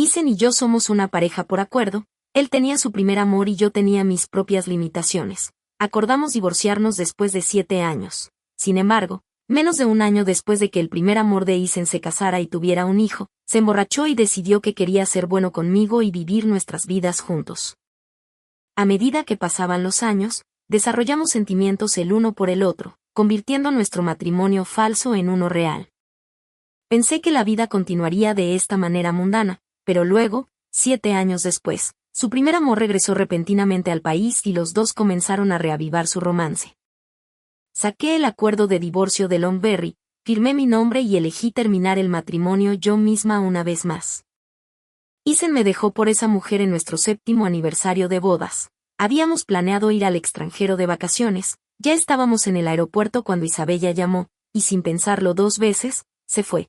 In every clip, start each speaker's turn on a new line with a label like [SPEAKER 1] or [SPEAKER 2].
[SPEAKER 1] Isen y yo somos una pareja por acuerdo, él tenía su primer amor y yo tenía mis propias limitaciones. Acordamos divorciarnos después de 7 años. Sin embargo, menos de un año después de que el primer amor de Isen se casara y tuviera un hijo, se emborrachó y decidió que quería ser bueno conmigo y vivir nuestras vidas juntos. A medida que pasaban los años, desarrollamos sentimientos el uno por el otro, convirtiendo nuestro matrimonio falso en uno real. Pensé que la vida continuaría de esta manera mundana, pero luego, 7 años después, su primer amor regresó repentinamente al país y los dos comenzaron a reavivar su romance. Saqué el acuerdo de divorcio de Long Berry, firmé mi nombre y elegí terminar el matrimonio yo misma una vez más. Isen me dejó por esa mujer en nuestro 7º aniversario de bodas. Habíamos planeado ir al extranjero de vacaciones, ya estábamos en el aeropuerto cuando Isabella llamó, y sin pensarlo 2 veces, se fue.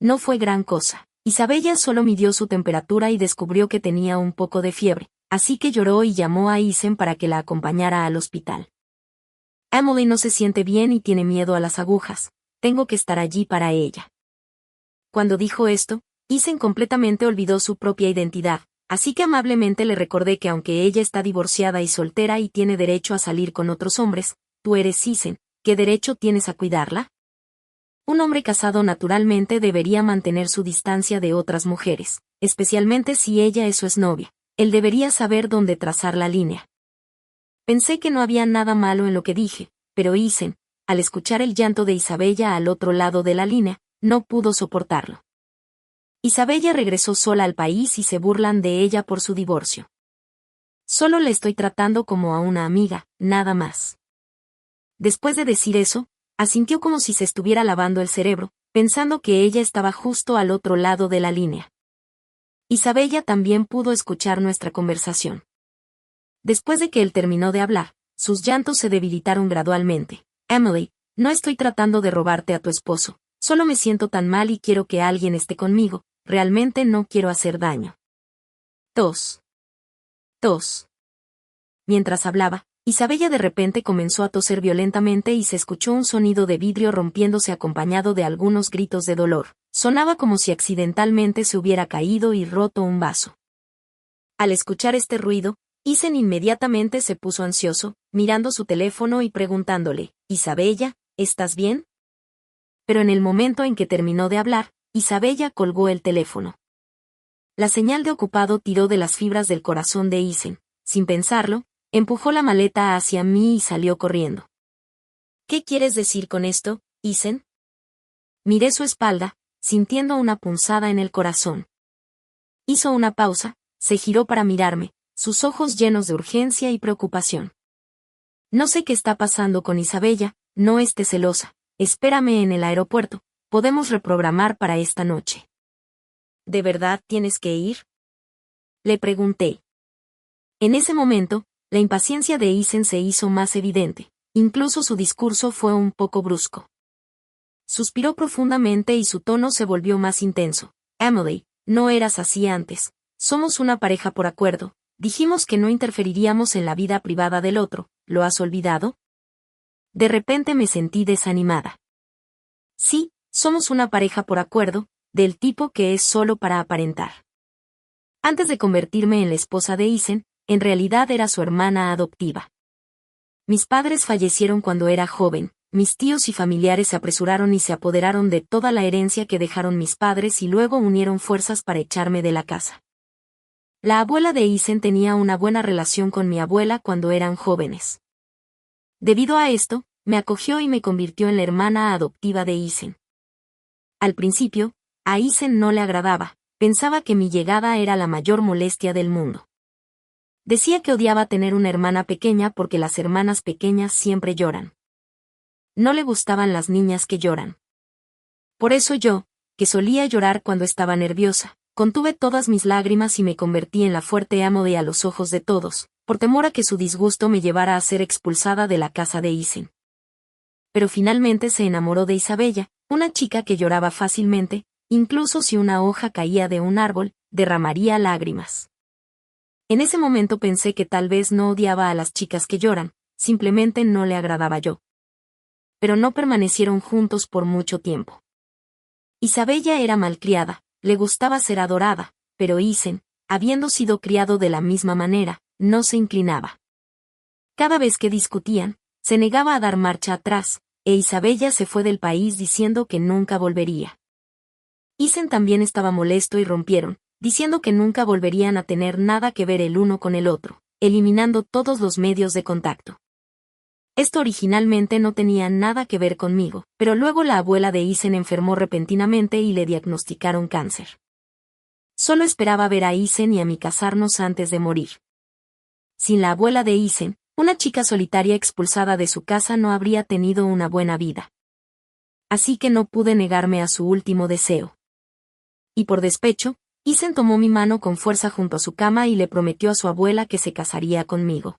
[SPEAKER 1] No fue gran cosa. Isabella solo midió su temperatura y descubrió que tenía un poco de fiebre, así que lloró y llamó a Isen para que la acompañara al hospital. Emily no se siente bien y tiene miedo a las agujas, tengo que estar allí para ella. Cuando dijo esto, Isen completamente olvidó su propia identidad, así que amablemente le recordé que aunque ella está divorciada y soltera y tiene derecho a salir con otros hombres, tú eres Isen, ¿qué derecho tienes a cuidarla? Un hombre casado naturalmente debería mantener su distancia de otras mujeres, especialmente si ella es su exnovia. Él debería saber dónde trazar la línea. Pensé que no había nada malo en lo que dije, pero Isen, al escuchar el llanto de Isabella al otro lado de la línea, no pudo soportarlo. Isabella regresó sola al país y se burlan de ella por su divorcio. Solo le estoy tratando como a una amiga, nada más. Después de decir eso, asintió como si se estuviera lavando el cerebro, pensando que ella estaba justo al otro lado de la línea. Isabella también pudo escuchar nuestra conversación. Después de que él terminó de hablar, sus llantos se debilitaron gradualmente. Emily, no estoy tratando de robarte a tu esposo, solo me siento tan mal y quiero que alguien esté conmigo, realmente no quiero hacer daño. Tos. Tos. Mientras hablaba, Isabella de repente comenzó a toser violentamente y se escuchó un sonido de vidrio rompiéndose acompañado de algunos gritos de dolor. Sonaba como si accidentalmente se hubiera caído y roto un vaso. Al escuchar este ruido, Isen inmediatamente se puso ansioso, mirando su teléfono y preguntándole, «Isabella, ¿estás bien?» Pero en el momento en que terminó de hablar, Isabella colgó el teléfono. La señal de ocupado tiró de las fibras del corazón de Isen. Sin pensarlo, empujó la maleta hacia mí y salió corriendo. «¿Qué quieres decir con esto, Isen?» Miré su espalda, sintiendo una punzada en el corazón. Hizo una pausa, se giró para mirarme, sus ojos llenos de urgencia y preocupación. «No sé qué está pasando con Isabella, no estés celosa, espérame en el aeropuerto, podemos reprogramar para esta noche». «¿De verdad tienes que ir?», le pregunté. En ese momento, la impaciencia de Isen se hizo más evidente, incluso su discurso fue un poco brusco. Suspiró profundamente y su tono se volvió más intenso. «Emily, no eras así antes, somos una pareja por acuerdo, dijimos que no interferiríamos en la vida privada del otro, ¿lo has olvidado?» De repente me sentí desanimada. «Sí, somos una pareja por acuerdo, del tipo que es solo para aparentar». Antes de convertirme en la esposa de Isen, en realidad era su hermana adoptiva. Mis padres fallecieron cuando era joven, mis tíos y familiares se apresuraron y se apoderaron de toda la herencia que dejaron mis padres y luego unieron fuerzas para echarme de la casa. La abuela de Isen tenía una buena relación con mi abuela cuando eran jóvenes. Debido a esto, me acogió y me convirtió en la hermana adoptiva de Isen. Al principio, a Isen no le agradaba, pensaba que mi llegada era la mayor molestia del mundo. Decía que odiaba tener una hermana pequeña porque las hermanas pequeñas siempre lloran. No le gustaban las niñas que lloran. Por eso yo, que solía llorar cuando estaba nerviosa, contuve todas mis lágrimas y me convertí en la fuerte Emily a los ojos de todos, por temor a que su disgusto me llevara a ser expulsada de la casa de Isen. Pero finalmente se enamoró de Isabella, una chica que lloraba fácilmente, incluso si una hoja caía de un árbol, derramaría lágrimas. En ese momento pensé que tal vez no odiaba a las chicas que lloran, simplemente no le agradaba yo. Pero no permanecieron juntos por mucho tiempo. Isabella era malcriada, le gustaba ser adorada, pero Isen, habiendo sido criado de la misma manera, no se inclinaba. Cada vez que discutían, se negaba a dar marcha atrás, e Isabella se fue del país diciendo que nunca volvería. Isen también estaba molesto y rompieron, diciendo que nunca volverían a tener nada que ver el uno con el otro, eliminando todos los medios de contacto. Esto originalmente no tenía nada que ver conmigo, pero luego la abuela de Isen enfermó repentinamente y le diagnosticaron cáncer. Solo esperaba ver a Isen y a mí casarnos antes de morir. Sin la abuela de Isen, una chica solitaria expulsada de su casa no habría tenido una buena vida. Así que no pude negarme a su último deseo. Y por despecho, Isen tomó mi mano con fuerza junto a su cama y le prometió a su abuela que se casaría conmigo.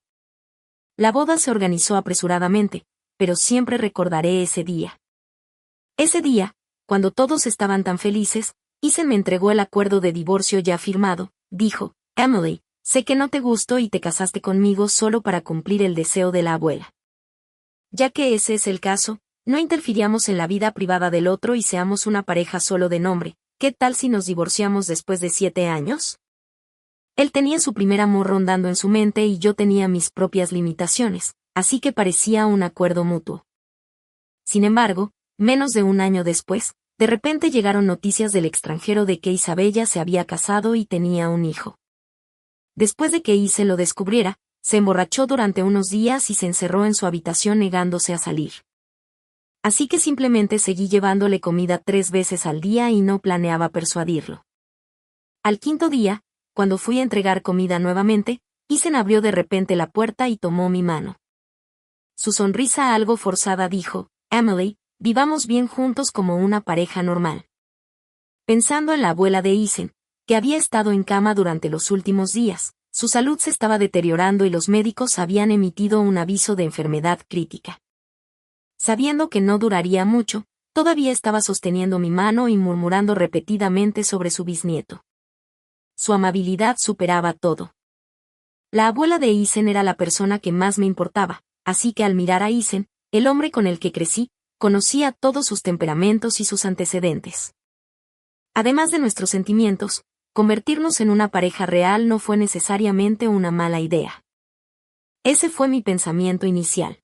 [SPEAKER 1] La boda se organizó apresuradamente, pero siempre recordaré ese día. Ese día, cuando todos estaban tan felices, Isen me entregó el acuerdo de divorcio ya firmado. Dijo: Emily, sé que no te gustó y te casaste conmigo solo para cumplir el deseo de la abuela. Ya que ese es el caso, no interfiriamos en la vida privada del otro y seamos una pareja solo de nombre. ¿Qué tal si nos divorciamos después de 7 años? Él tenía su primer amor rondando en su mente y yo tenía mis propias limitaciones, así que parecía un acuerdo mutuo. Sin embargo, menos de un año después, de repente llegaron noticias del extranjero de que Isabella se había casado y tenía un hijo. Después de que Ise lo descubriera, se emborrachó durante unos días y se encerró en su habitación negándose a salir. Así que simplemente seguí llevándole comida 3 veces al día y no planeaba persuadirlo. Al quinto día, cuando fui a entregar comida nuevamente, Isen abrió de repente la puerta y tomó mi mano. Su sonrisa algo forzada dijo: Emily, vivamos bien juntos como una pareja normal. Pensando en la abuela de Isen, que había estado en cama durante los últimos días, su salud se estaba deteriorando y los médicos habían emitido un aviso de enfermedad crítica. Sabiendo que no duraría mucho, todavía estaba sosteniendo mi mano y murmurando repetidamente sobre su bisnieto. Su amabilidad superaba todo. La abuela de Isen era la persona que más me importaba, así que al mirar a Isen, el hombre con el que crecí, conocía todos sus temperamentos y sus antecedentes. Además de nuestros sentimientos, convertirnos en una pareja real no fue necesariamente una mala idea. Ese fue mi pensamiento inicial.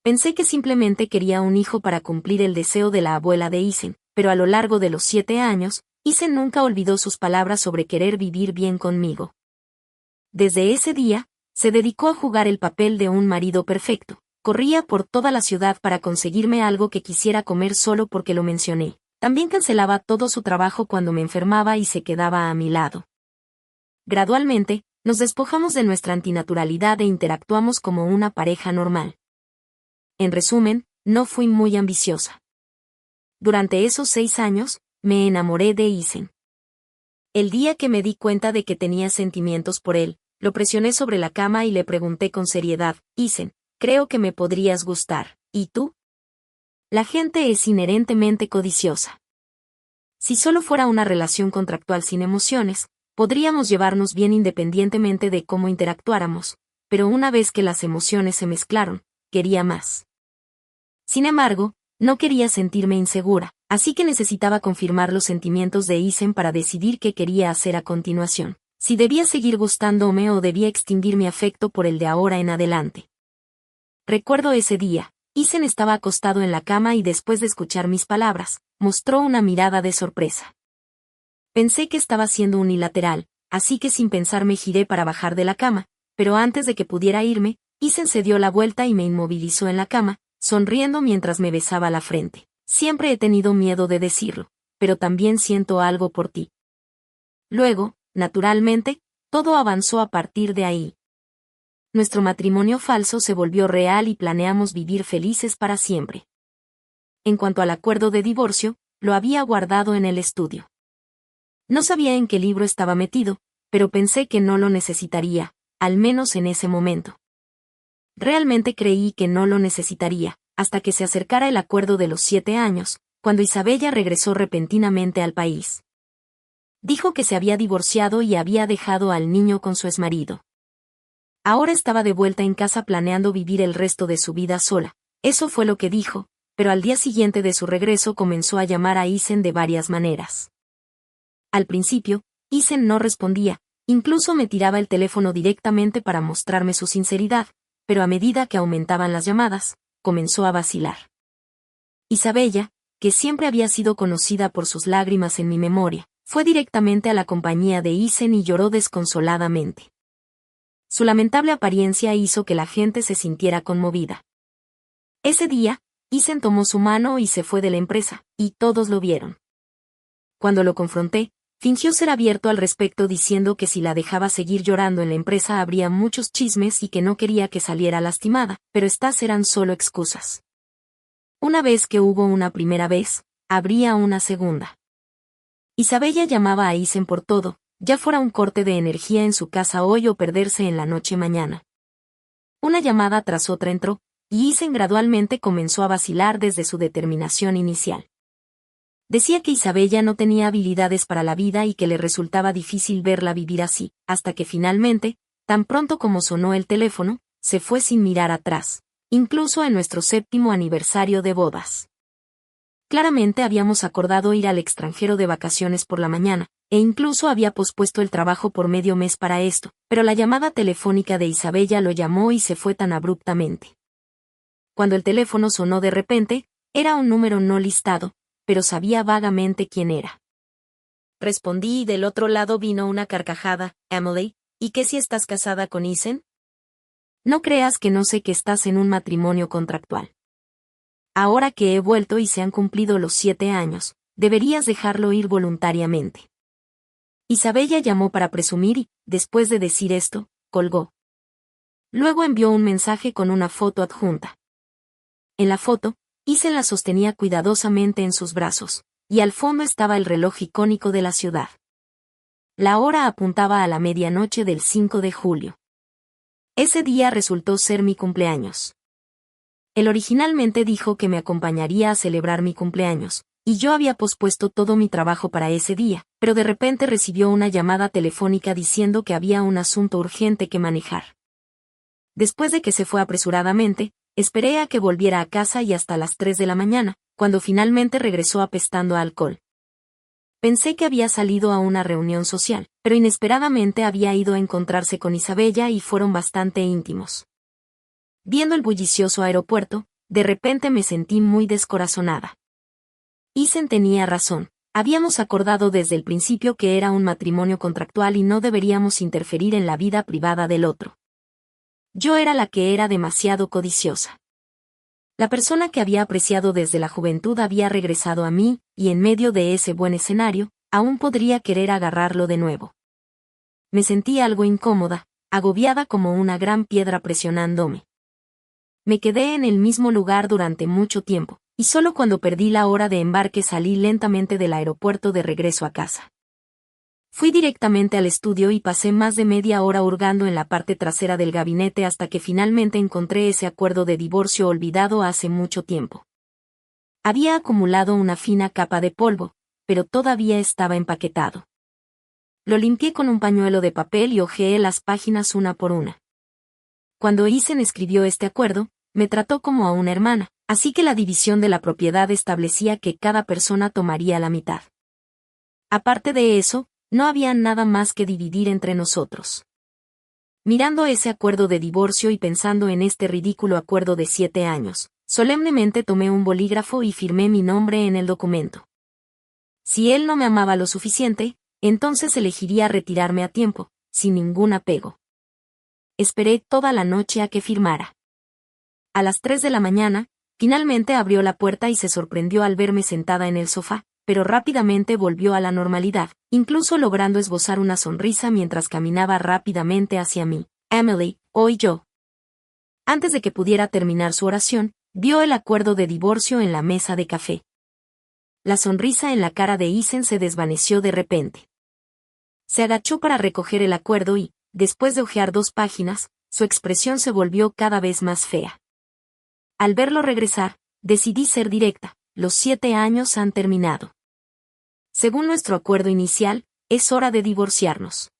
[SPEAKER 1] Pensé que simplemente quería un hijo para cumplir el deseo de la abuela de Isen, pero a lo largo de los 7 años, Isen nunca olvidó sus palabras sobre querer vivir bien conmigo. Desde ese día, se dedicó a jugar el papel de un marido perfecto. Corría por toda la ciudad para conseguirme algo que quisiera comer solo porque lo mencioné. También cancelaba todo su trabajo cuando me enfermaba y se quedaba a mi lado. Gradualmente, nos despojamos de nuestra antinaturalidad e interactuamos como una pareja normal. En resumen, no fui muy ambiciosa. Durante esos 6 años, me enamoré de Isen. El día que me di cuenta de que tenía sentimientos por él, lo presioné sobre la cama y le pregunté con seriedad: Isen, creo que me podrías gustar, ¿y tú? La gente es inherentemente codiciosa. Si solo fuera una relación contractual sin emociones, podríamos llevarnos bien independientemente de cómo interactuáramos, pero una vez que las emociones se mezclaron, quería más. Sin embargo, no quería sentirme insegura, así que necesitaba confirmar los sentimientos de Isen para decidir qué quería hacer a continuación, si debía seguir gustándome o debía extinguir mi afecto por el de ahora en adelante. Recuerdo ese día, Isen estaba acostado en la cama y después de escuchar mis palabras, mostró una mirada de sorpresa. Pensé que estaba siendo unilateral, así que sin pensar me giré para bajar de la cama, pero antes de que pudiera irme, Isen se dio la vuelta y me inmovilizó en la cama, sonriendo mientras me besaba la frente. Siempre he tenido miedo de decirlo, pero también siento algo por ti. Luego, naturalmente, todo avanzó a partir de ahí. Nuestro matrimonio falso se volvió real y planeamos vivir felices para siempre. En cuanto al acuerdo de divorcio, lo había guardado en el estudio. No sabía en qué libro estaba metido, pero pensé que no lo necesitaría, al menos en ese momento. Realmente creí que no lo necesitaría, hasta que se acercara el acuerdo de los 7 años, cuando Isabella regresó repentinamente al país. Dijo que se había divorciado y había dejado al niño con su exmarido. Ahora estaba de vuelta en casa planeando vivir el resto de su vida sola. Eso fue lo que dijo, pero al día siguiente de su regreso comenzó a llamar a Isen de varias maneras. Al principio, Isen no respondía, incluso me tiraba el teléfono directamente para mostrarme su sinceridad, pero a medida que aumentaban las llamadas, comenzó a vacilar. Isabella, que siempre había sido conocida por sus lágrimas en mi memoria, fue directamente a la compañía de Isen y lloró desconsoladamente. Su lamentable apariencia hizo que la gente se sintiera conmovida. Ese día, Isen tomó su mano y se fue de la empresa, y todos lo vieron. Cuando lo confronté, fingió ser abierto al respecto diciendo que si la dejaba seguir llorando en la empresa habría muchos chismes y que no quería que saliera lastimada, pero estas eran solo excusas. Una vez que hubo una primera vez, habría una segunda. Isabella llamaba a Isen por todo, ya fuera un corte de energía en su casa hoy o perderse en la noche mañana. Una llamada tras otra entró, y Isen gradualmente comenzó a vacilar desde su determinación inicial. Decía que Isabella no tenía habilidades para la vida y que le resultaba difícil verla vivir así, hasta que finalmente, tan pronto como sonó el teléfono, se fue sin mirar atrás, incluso en nuestro 7º aniversario de bodas. Claramente habíamos acordado ir al extranjero de vacaciones por la mañana, e incluso había pospuesto el trabajo por medio mes para esto, pero la llamada telefónica de Isabella lo llamó y se fue tan abruptamente. Cuando el teléfono sonó de repente, era un número no listado, pero sabía vagamente quién era. Respondí y del otro lado vino una carcajada. Emily, ¿y qué si estás casada con Isen? No creas que no sé que estás en un matrimonio contractual. Ahora que he vuelto y se han cumplido los 7 años, deberías dejarlo ir voluntariamente. Isabella llamó para presumir y, después de decir esto, colgó. Luego envió un mensaje con una foto adjunta. En la foto, Isen la sostenía cuidadosamente en sus brazos, y al fondo estaba el reloj icónico de la ciudad. La hora apuntaba a la medianoche del 5 de julio. Ese día resultó ser mi cumpleaños. Él originalmente dijo que me acompañaría a celebrar mi cumpleaños, y yo había pospuesto todo mi trabajo para ese día, pero de repente recibió una llamada telefónica diciendo que había un asunto urgente que manejar. Después de que se fue apresuradamente, esperé a que volviera a casa y hasta las 3 de la mañana, cuando finalmente regresó apestando a alcohol. Pensé que había salido a una reunión social, pero inesperadamente había ido a encontrarse con Isabella y fueron bastante íntimos. Viendo el bullicioso aeropuerto, de repente me sentí muy descorazonada. Isen tenía razón, habíamos acordado desde el principio que era un matrimonio contractual y no deberíamos interferir en la vida privada del otro. Yo era la que era demasiado codiciosa. La persona que había apreciado desde la juventud había regresado a mí, y en medio de ese buen escenario, aún podría querer agarrarlo de nuevo. Me sentí algo incómoda, agobiada como una gran piedra presionándome. Me quedé en el mismo lugar durante mucho tiempo, y solo cuando perdí la hora de embarque salí lentamente del aeropuerto de regreso a casa. Fui directamente al estudio y pasé más de media hora hurgando en la parte trasera del gabinete hasta que finalmente encontré ese acuerdo de divorcio olvidado hace mucho tiempo. Había acumulado una fina capa de polvo, pero todavía estaba empaquetado. Lo limpié con un pañuelo de papel y hojeé las páginas una por una. Cuando Isen escribió este acuerdo, me trató como a una hermana, así que la división de la propiedad establecía que cada persona tomaría la mitad. Aparte de eso, no había nada más que dividir entre nosotros. Mirando ese acuerdo de divorcio y pensando en este ridículo acuerdo de 7 años, solemnemente tomé un bolígrafo y firmé mi nombre en el documento. Si él no me amaba lo suficiente, entonces elegiría retirarme a tiempo, sin ningún apego. Esperé toda la noche a que firmara. A las 3 de la mañana, finalmente abrió la puerta y se sorprendió al verme sentada en el sofá, pero rápidamente volvió a la normalidad, incluso logrando esbozar una sonrisa mientras caminaba rápidamente hacia mí. Emily, hoy yo. Antes de que pudiera terminar su oración, vio el acuerdo de divorcio en la mesa de café. La sonrisa en la cara de Isen se desvaneció de repente. Se agachó para recoger el acuerdo y, después de hojear 2 páginas, su expresión se volvió cada vez más fea. Al verlo regresar, decidí ser directa. Los 7 años han terminado. Según nuestro acuerdo inicial, es hora de divorciarnos.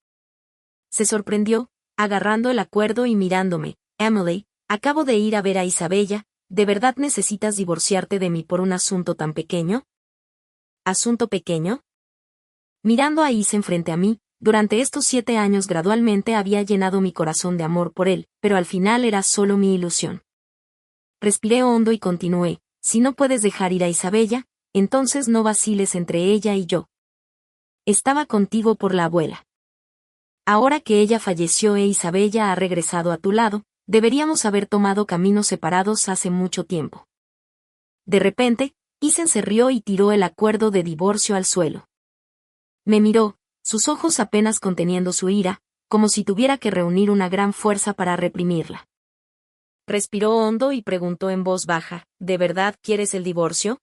[SPEAKER 1] Se sorprendió, agarrando el acuerdo y mirándome. Emily, acabo de ir a ver a Isabella, ¿de verdad necesitas divorciarte de mí por un asunto tan pequeño? ¿Asunto pequeño? Mirando a Isen frente a mí, Durante estos 7 años gradualmente había llenado mi corazón de amor por él, pero al final era solo mi ilusión. Respiré hondo y continué, si no puedes dejar ir a Isabella, entonces no vaciles entre ella y yo. Estaba contigo por la abuela. Ahora que ella falleció e Isabella ha regresado a tu lado, deberíamos haber tomado caminos separados hace mucho tiempo. De repente, Isen se rió y tiró el acuerdo de divorcio al suelo. Me miró, sus ojos apenas conteniendo su ira, como si tuviera que reunir una gran fuerza para reprimirla. Respiró hondo y preguntó en voz baja, ¿de verdad quieres el divorcio?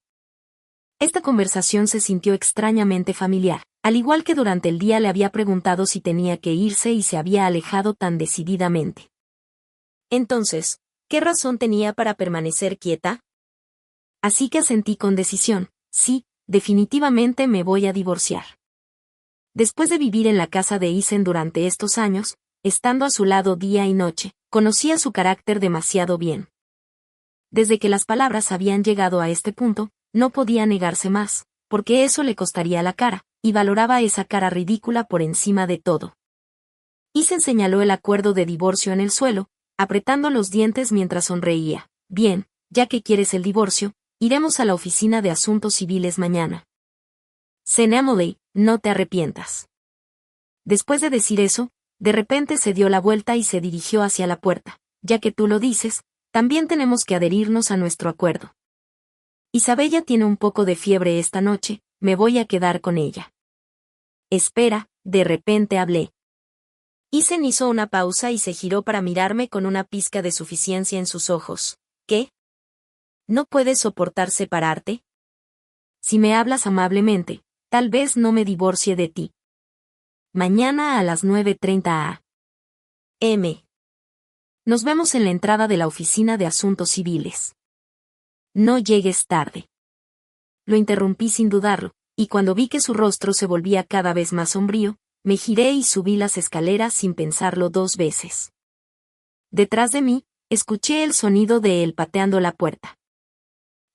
[SPEAKER 1] Esta conversación se sintió extrañamente familiar, al igual que durante el día le había preguntado si tenía que irse y se había alejado tan decididamente. Entonces, ¿qué razón tenía para permanecer quieta? Así que asentí con decisión, sí, definitivamente me voy a divorciar. Después de vivir en la casa de Isen durante estos años, estando a su lado día y noche, conocía su carácter demasiado bien. Desde que las palabras habían llegado a este punto, no podía negarse más, porque eso le costaría la cara, y valoraba esa cara ridícula por encima de todo. Isen señaló el acuerdo de divorcio en el suelo, apretando los dientes mientras sonreía. Bien, ya que quieres el divorcio, iremos a la oficina de asuntos civiles mañana. Emily, no te arrepientas. Después de decir eso, de repente se dio la vuelta y se dirigió hacia la puerta. Ya que tú lo dices, también tenemos que adherirnos a nuestro acuerdo. Isabella tiene un poco de fiebre esta noche, me voy a quedar con ella. Espera, de repente hablé. Isen hizo una pausa y se giró para mirarme con una pizca de suficiencia en sus ojos. ¿Qué? ¿No puedes soportar separarte? Si me hablas amablemente, tal vez no me divorcie de ti. Mañana a las 9:30 a.m. Nos vemos en la entrada de la oficina de asuntos civiles. No llegues tarde. Lo interrumpí sin dudarlo, y cuando vi que su rostro se volvía cada vez más sombrío, me giré y subí las escaleras sin pensarlo 2 veces. Detrás de mí, escuché el sonido de él pateando la puerta.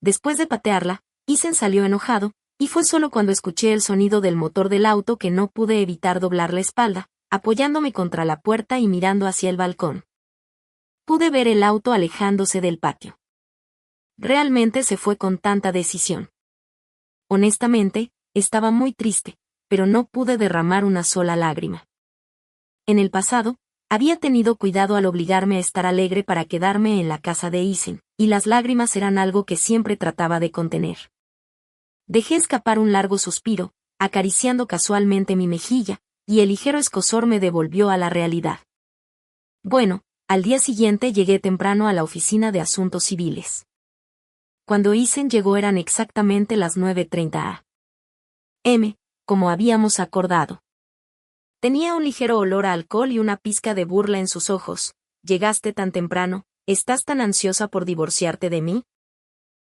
[SPEAKER 1] Después de patearla, Isen salió enojado, y fue solo cuando escuché el sonido del motor del auto que no pude evitar doblar la espalda, apoyándome contra la puerta y mirando hacia el balcón. Pude ver el auto alejándose del patio. Realmente se fue con tanta decisión. Honestamente, estaba muy triste, pero no pude derramar una sola lágrima. En el pasado, había tenido cuidado al obligarme a estar alegre para quedarme en la casa de Isen, y las lágrimas eran algo que siempre trataba de contener. Dejé escapar un largo suspiro, acariciando casualmente mi mejilla, y el ligero escozor me devolvió a la realidad. Bueno, al día siguiente llegué temprano a la oficina de asuntos civiles. Cuando Isen llegó eran exactamente las 9:30 a.m., como habíamos acordado. Tenía un ligero olor a alcohol y una pizca de burla en sus ojos. ¿Llegaste tan temprano? ¿Estás tan ansiosa por divorciarte de mí?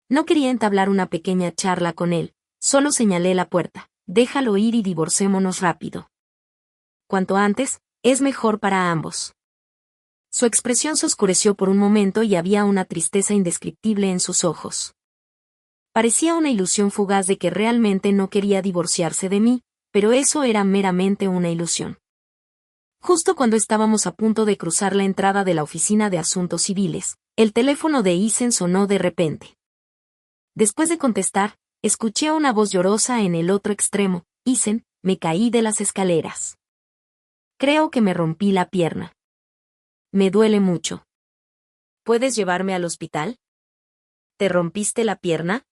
[SPEAKER 1] No quería entablar una pequeña charla con él, solo señalé la puerta. Déjalo ir y divorcémonos rápido. Cuanto antes, es mejor para ambos. Su expresión se oscureció por un momento y había una tristeza indescriptible en sus ojos. Parecía una ilusión fugaz de que realmente no quería divorciarse de mí, pero eso era meramente una ilusión. Justo cuando estábamos a punto de cruzar la entrada de la oficina de asuntos civiles, el teléfono de Isen sonó de repente. Después de contestar, escuché una voz llorosa en el otro extremo. Isen, me caí de las escaleras. Creo que me rompí la pierna. Me duele mucho. ¿Puedes llevarme al hospital? ¿Te rompiste la pierna?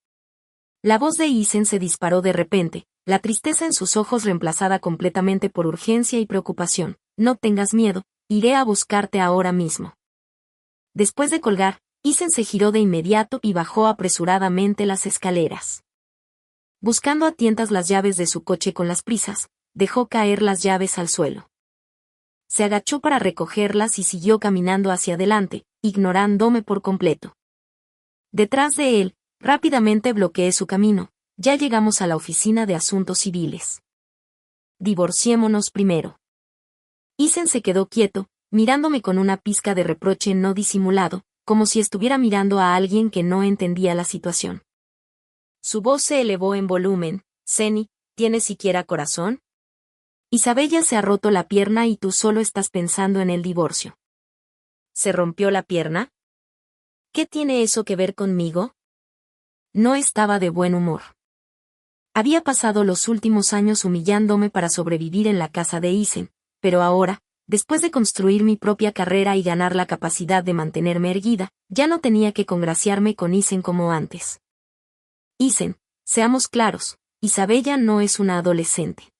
[SPEAKER 1] La voz de Isen se disparó de repente, la tristeza en sus ojos reemplazada completamente por urgencia y preocupación. No tengas miedo, iré a buscarte ahora mismo. Después de colgar, Isen se giró de inmediato y bajó apresuradamente las escaleras. Buscando a tientas las llaves de su coche con las prisas, dejó caer las llaves al suelo. Se agachó para recogerlas y siguió caminando hacia adelante, ignorándome por completo. Detrás de él, rápidamente bloqueé su camino. Ya llegamos a la oficina de asuntos civiles. Divorciémonos primero. Isen se quedó quieto, mirándome con una pizca de reproche no disimulado, como si estuviera mirando a alguien que no entendía la situación. Su voz se elevó en volumen. Seni, ¿tienes siquiera corazón? Isabella se ha roto la pierna y tú solo estás pensando en el divorcio. ¿Se rompió la pierna? ¿Qué tiene eso que ver conmigo? No estaba de buen humor. Había pasado los últimos años humillándome para sobrevivir en la casa de Isen, pero ahora, después de construir mi propia carrera y ganar la capacidad de mantenerme erguida, ya no tenía que congraciarme con Isen como antes. Isen, seamos claros, Isabella no es una adolescente.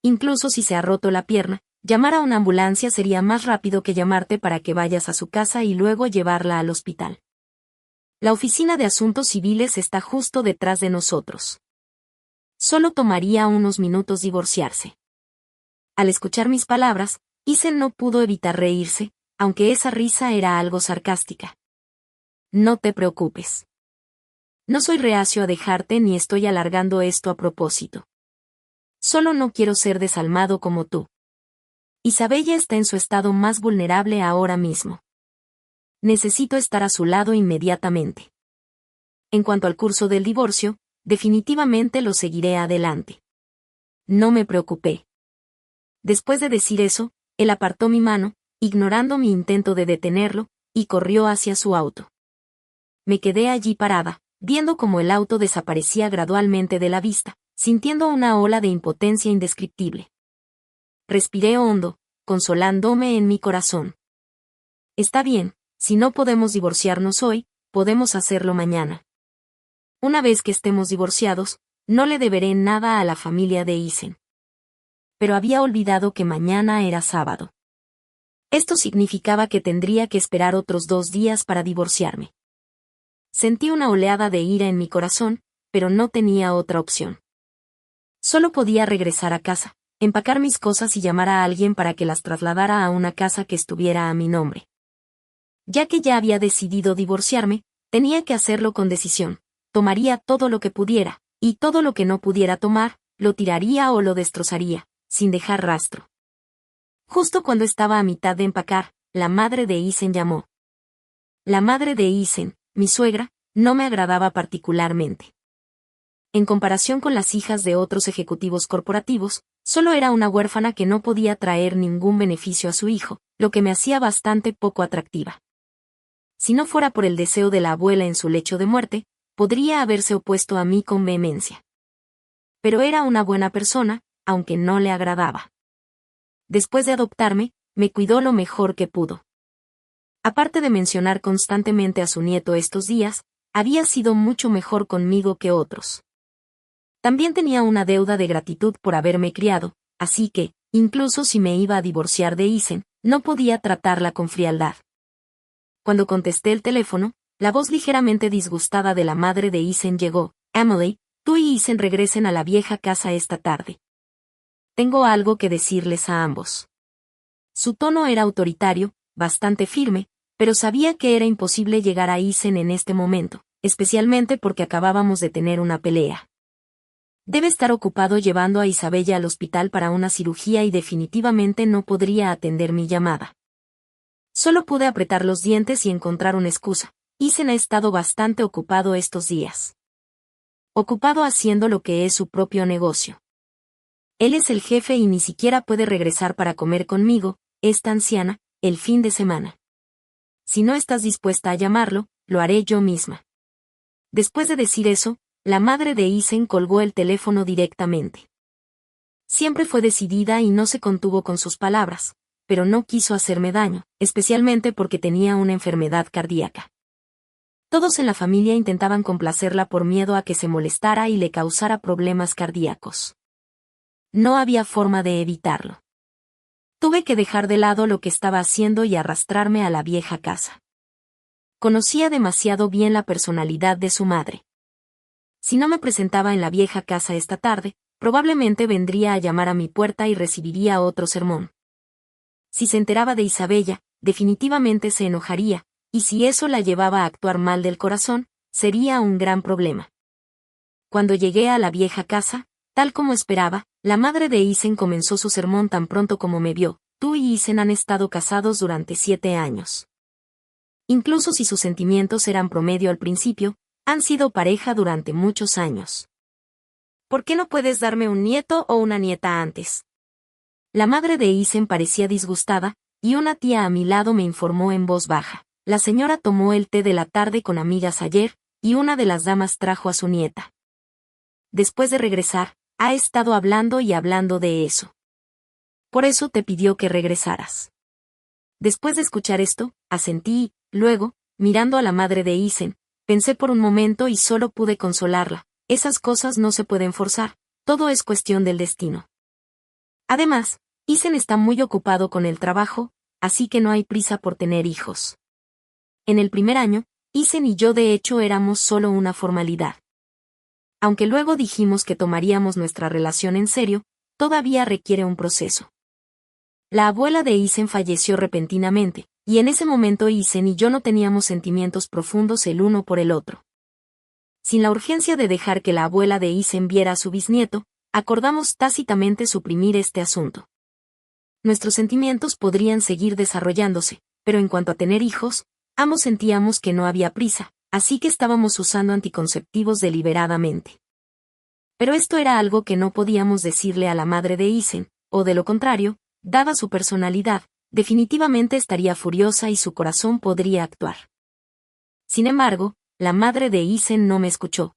[SPEAKER 1] Incluso si se ha roto la pierna, llamar a una ambulancia sería más rápido que llamarte para que vayas a su casa y luego llevarla al hospital. La oficina de asuntos civiles está justo detrás de nosotros. Solo tomaría unos minutos divorciarse. Al escuchar mis palabras, Isen no pudo evitar reírse, aunque esa risa era algo sarcástica. No te preocupes. No soy reacio a dejarte ni estoy alargando esto a propósito. Solo no quiero ser desalmado como tú. Isabella está en su estado más vulnerable ahora mismo. Necesito estar a su lado inmediatamente. En cuanto al curso del divorcio, definitivamente lo seguiré adelante. No me preocupé. Después de decir eso, él apartó mi mano, ignorando mi intento de detenerlo, y corrió hacia su auto. Me quedé allí parada, viendo cómo el auto desaparecía gradualmente de la vista, sintiendo una ola de impotencia indescriptible. Respiré hondo, consolándome en mi corazón. Está bien, si no podemos divorciarnos hoy, podemos hacerlo mañana. Una vez que estemos divorciados, no le deberé nada a la familia de Isen. Pero había olvidado que mañana era sábado. Esto significaba que tendría que esperar otros 2 días para divorciarme. Sentí una oleada de ira en mi corazón, pero no tenía otra opción. Solo podía regresar a casa, empacar mis cosas y llamar a alguien para que las trasladara a una casa que estuviera a mi nombre. Ya que ya había decidido divorciarme, tenía que hacerlo con decisión. Tomaría todo lo que pudiera, y todo lo que no pudiera tomar, lo tiraría o lo destrozaría, sin dejar rastro. Justo cuando estaba a mitad de empacar, la madre de Isen llamó. La madre de Isen, mi suegra, no me agradaba particularmente. En comparación con las hijas de otros ejecutivos corporativos, solo era una huérfana que no podía traer ningún beneficio a su hijo, lo que me hacía bastante poco atractiva. Si no fuera por el deseo de la abuela en su lecho de muerte, podría haberse opuesto a mí con vehemencia. Pero era una buena persona, aunque no le agradaba. Después de adoptarme, me cuidó lo mejor que pudo. Aparte de mencionar constantemente a su nieto estos días, había sido mucho mejor conmigo que otros. También tenía una deuda de gratitud por haberme criado, así que, incluso si me iba a divorciar de Isen, no podía tratarla con frialdad. Cuando contesté el teléfono, la voz ligeramente disgustada de la madre de Isen llegó. Emily, tú y Isen regresen a la vieja casa esta tarde. Tengo algo que decirles a ambos. Su tono era autoritario, bastante firme, pero sabía que era imposible llegar a Isen en este momento, especialmente porque acabábamos de tener una pelea. Debe estar ocupado llevando a Isabella al hospital para una cirugía y definitivamente no podría atender mi llamada. Solo pude apretar los dientes y encontrar una excusa. Isen ha estado bastante ocupado estos días. Ocupado haciendo lo que es su propio negocio. Él es el jefe y ni siquiera puede regresar para comer conmigo, esta anciana, el fin de semana. Si no estás dispuesta a llamarlo, lo haré yo misma. Después de decir eso, la madre de Isen colgó el teléfono directamente. Siempre fue decidida y no se contuvo con sus palabras, pero no quiso hacerme daño, especialmente porque tenía una enfermedad cardíaca. Todos en la familia intentaban complacerla por miedo a que se molestara y le causara problemas cardíacos. No había forma de evitarlo. Tuve que dejar de lado lo que estaba haciendo y arrastrarme a la vieja casa. Conocía demasiado bien la personalidad de su madre. Si no me presentaba en la vieja casa esta tarde, probablemente vendría a llamar a mi puerta y recibiría otro sermón. Si se enteraba de Isabella, definitivamente se enojaría, y si eso la llevaba a actuar mal del corazón, sería un gran problema. Cuando llegué a la vieja casa, tal como esperaba, la madre de Isen comenzó su sermón tan pronto como me vio. Tú y Isen han estado casados durante 7 años. Incluso si sus sentimientos eran promedio al principio, han sido pareja durante muchos años. ¿Por qué no puedes darme un nieto o una nieta antes? La madre de Isen parecía disgustada, y una tía a mi lado me informó en voz baja. La señora tomó el té de la tarde con amigas ayer, y una de las damas trajo a su nieta. Después de regresar, ha estado hablando y hablando de eso. Por eso te pidió que regresaras. Después de escuchar esto, asentí, luego, mirando a la madre de Isen, pensé por un momento y solo pude consolarla. Esas cosas no se pueden forzar, todo es cuestión del destino. Además, Isen está muy ocupado con el trabajo, así que no hay prisa por tener hijos. En el primer año, Isen y yo de hecho éramos solo una formalidad. Aunque luego dijimos que tomaríamos nuestra relación en serio, todavía requiere un proceso. La abuela de Isen falleció repentinamente, y en ese momento Isen y yo no teníamos sentimientos profundos el uno por el otro. Sin la urgencia de dejar que la abuela de Isen viera a su bisnieto, acordamos tácitamente suprimir este asunto. Nuestros sentimientos podrían seguir desarrollándose, pero en cuanto a tener hijos, ambos sentíamos que no había prisa, así que estábamos usando anticonceptivos deliberadamente. Pero esto era algo que no podíamos decirle a la madre de Isen, o de lo contrario, dada su personalidad, definitivamente estaría furiosa y su corazón podría actuar. Sin embargo, la madre de Isen no me escuchó.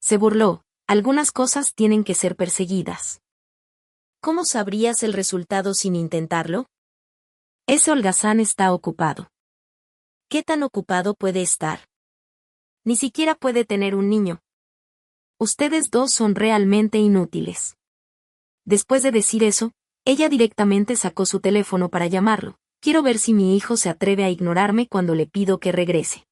[SPEAKER 1] Se burló, algunas cosas tienen que ser perseguidas. ¿Cómo sabrías el resultado sin intentarlo? Ese holgazán está ocupado. ¿Qué tan ocupado puede estar? Ni siquiera puede tener un niño. Ustedes dos son realmente inútiles. Después de decir eso, ella directamente sacó su teléfono para llamarlo. Quiero ver si mi hijo se atreve a ignorarme cuando le pido que regrese.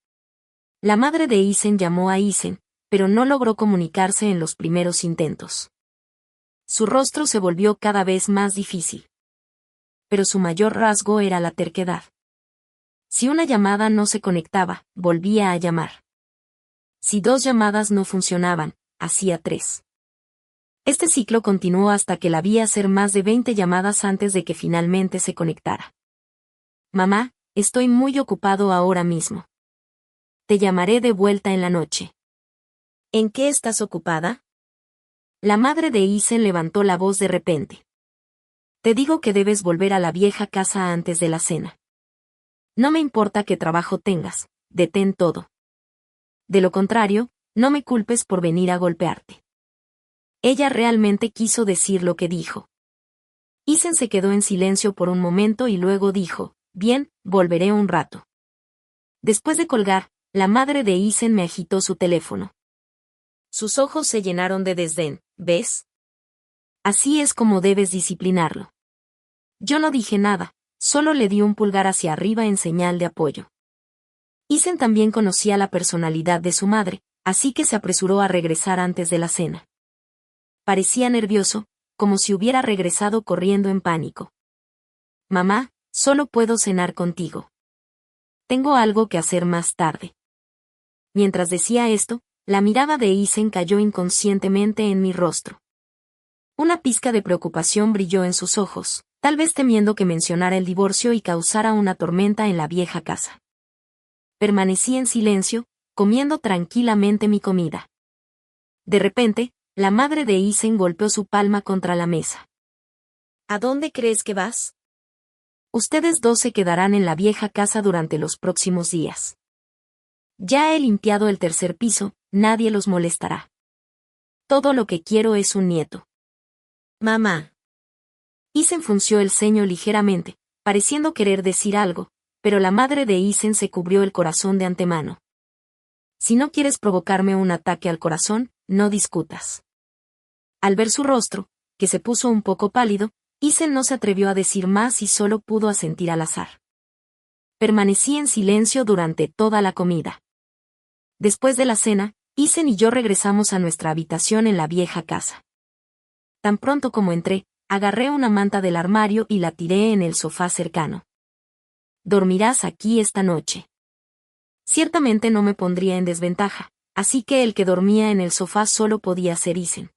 [SPEAKER 1] La madre de Isen llamó a Isen, pero no logró comunicarse en los primeros intentos. Su rostro se volvió cada vez más difícil. Pero su mayor rasgo era la terquedad. Si una llamada no se conectaba, volvía a llamar. Si 2 llamadas no funcionaban, hacía 3. Este ciclo continuó hasta que la vi hacer más de 20 llamadas antes de que finalmente se conectara. Mamá, estoy muy ocupado ahora mismo. Te llamaré de vuelta en la noche. ¿En qué estás ocupada? La madre de Isen levantó la voz de repente. Te digo que debes volver a la vieja casa antes de la cena. No me importa qué trabajo tengas, detén todo. De lo contrario, no me culpes por venir a golpearte. Ella realmente quiso decir lo que dijo. Isen se quedó en silencio por un momento y luego dijo, bien, volveré un rato. Después de colgar, la madre de Isen me agitó su teléfono. Sus ojos se llenaron de desdén, ¿ves? Así es como debes disciplinarlo. Yo no dije nada, solo le di un pulgar hacia arriba en señal de apoyo. Isen también conocía la personalidad de su madre, así que se apresuró a regresar antes de la cena. Parecía nervioso, como si hubiera regresado corriendo en pánico. Mamá, solo puedo cenar contigo. Tengo algo que hacer más tarde. Mientras decía esto, la mirada de Isen cayó inconscientemente en mi rostro. Una pizca de preocupación brilló en sus ojos, tal vez temiendo que mencionara el divorcio y causara una tormenta en la vieja casa. Permanecí en silencio, comiendo tranquilamente mi comida. De repente, la madre de Isen golpeó su palma contra la mesa. ¿A dónde crees que vas? Ustedes dos se quedarán en la vieja casa durante los próximos días. Ya he limpiado el 3er piso, nadie los molestará. Todo lo que quiero es un nieto. Mamá. Isen frunció el ceño ligeramente, pareciendo querer decir algo, pero la madre de Isen se cubrió el corazón de antemano. Si no quieres provocarme un ataque al corazón, no discutas. Al ver su rostro, que se puso un poco pálido, Isen no se atrevió a decir más y solo pudo asentir al azar. Permanecí en silencio durante toda la comida. Después de la cena, Isen y yo regresamos a nuestra habitación en la vieja casa. Tan pronto como entré, agarré una manta del armario y la tiré en el sofá cercano. Dormirás aquí esta noche. Ciertamente no me pondría en desventaja, así que el que dormía en el sofá solo podía ser Isen.